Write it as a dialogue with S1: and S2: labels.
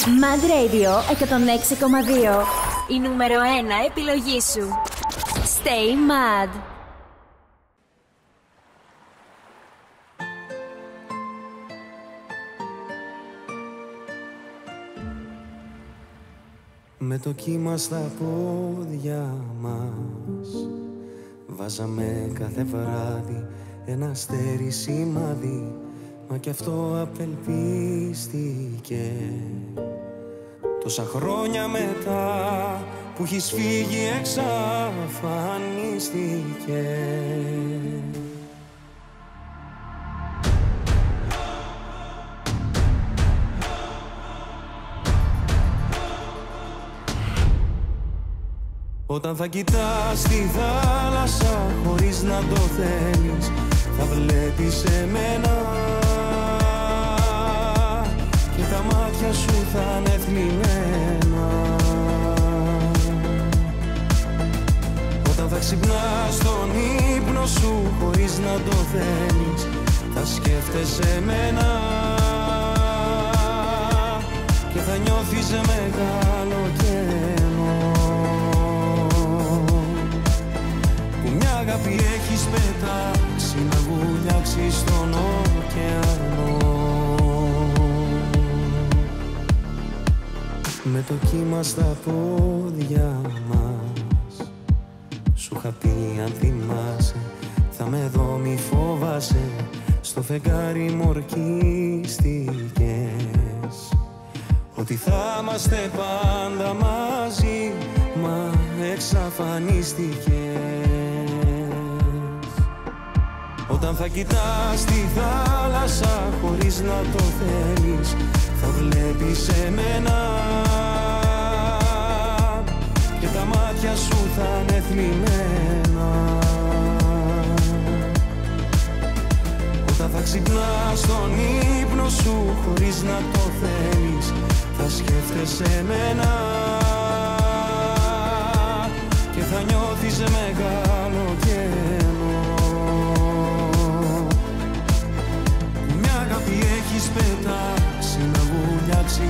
S1: Mad Radio 106,2. Η νούμερο 1 επιλογή σου. Stay Mad.
S2: Με το κύμα στα πόδια μας βάζαμε κάθε βράδυ ένα αστέρι σημάδι, μα κι αυτό απελπίστηκε. Τόσα χρόνια μετά που έχεις φύγει εξαφανίστηκε. Όταν θα κοιτάς τη θάλασσα χωρίς να το θέλεις, θα βλέπεις εμένα και τα μάτια σου θα είναι θλιμμένα. Όταν θα ξυπνάς στον ύπνο σου χωρίς να το θέλεις, θα σκέφτεσαι εμένα και θα νιώθεις μεγάλο κενό. Μια αγάπη έχεις πετάξει να βουλιάξει στον ωκεανό. Με το κύμα στα πόδια μας σου είχα πει αν θυμάσαι, θα με δω μη φοβάσαι, στο φεγγάρι μου ορκίστηκες ότι θα είμαστε πάντα μαζί, μα εξαφανίστηκες. Όταν θα κοιτάς τη θάλασσα χωρίς να το θέλεις, θα βλέπεις εμένα και τα μάτια σου θα είναι θλιμμένα. Όταν θα ξυπνάς στον ύπνο σου χωρίς να το θέλεις, θα σκέφτεσαι εμένα και θα νιώθεις μεγάλο κενό. Μια αγάπη έχεις πετάξει να βουλιάξει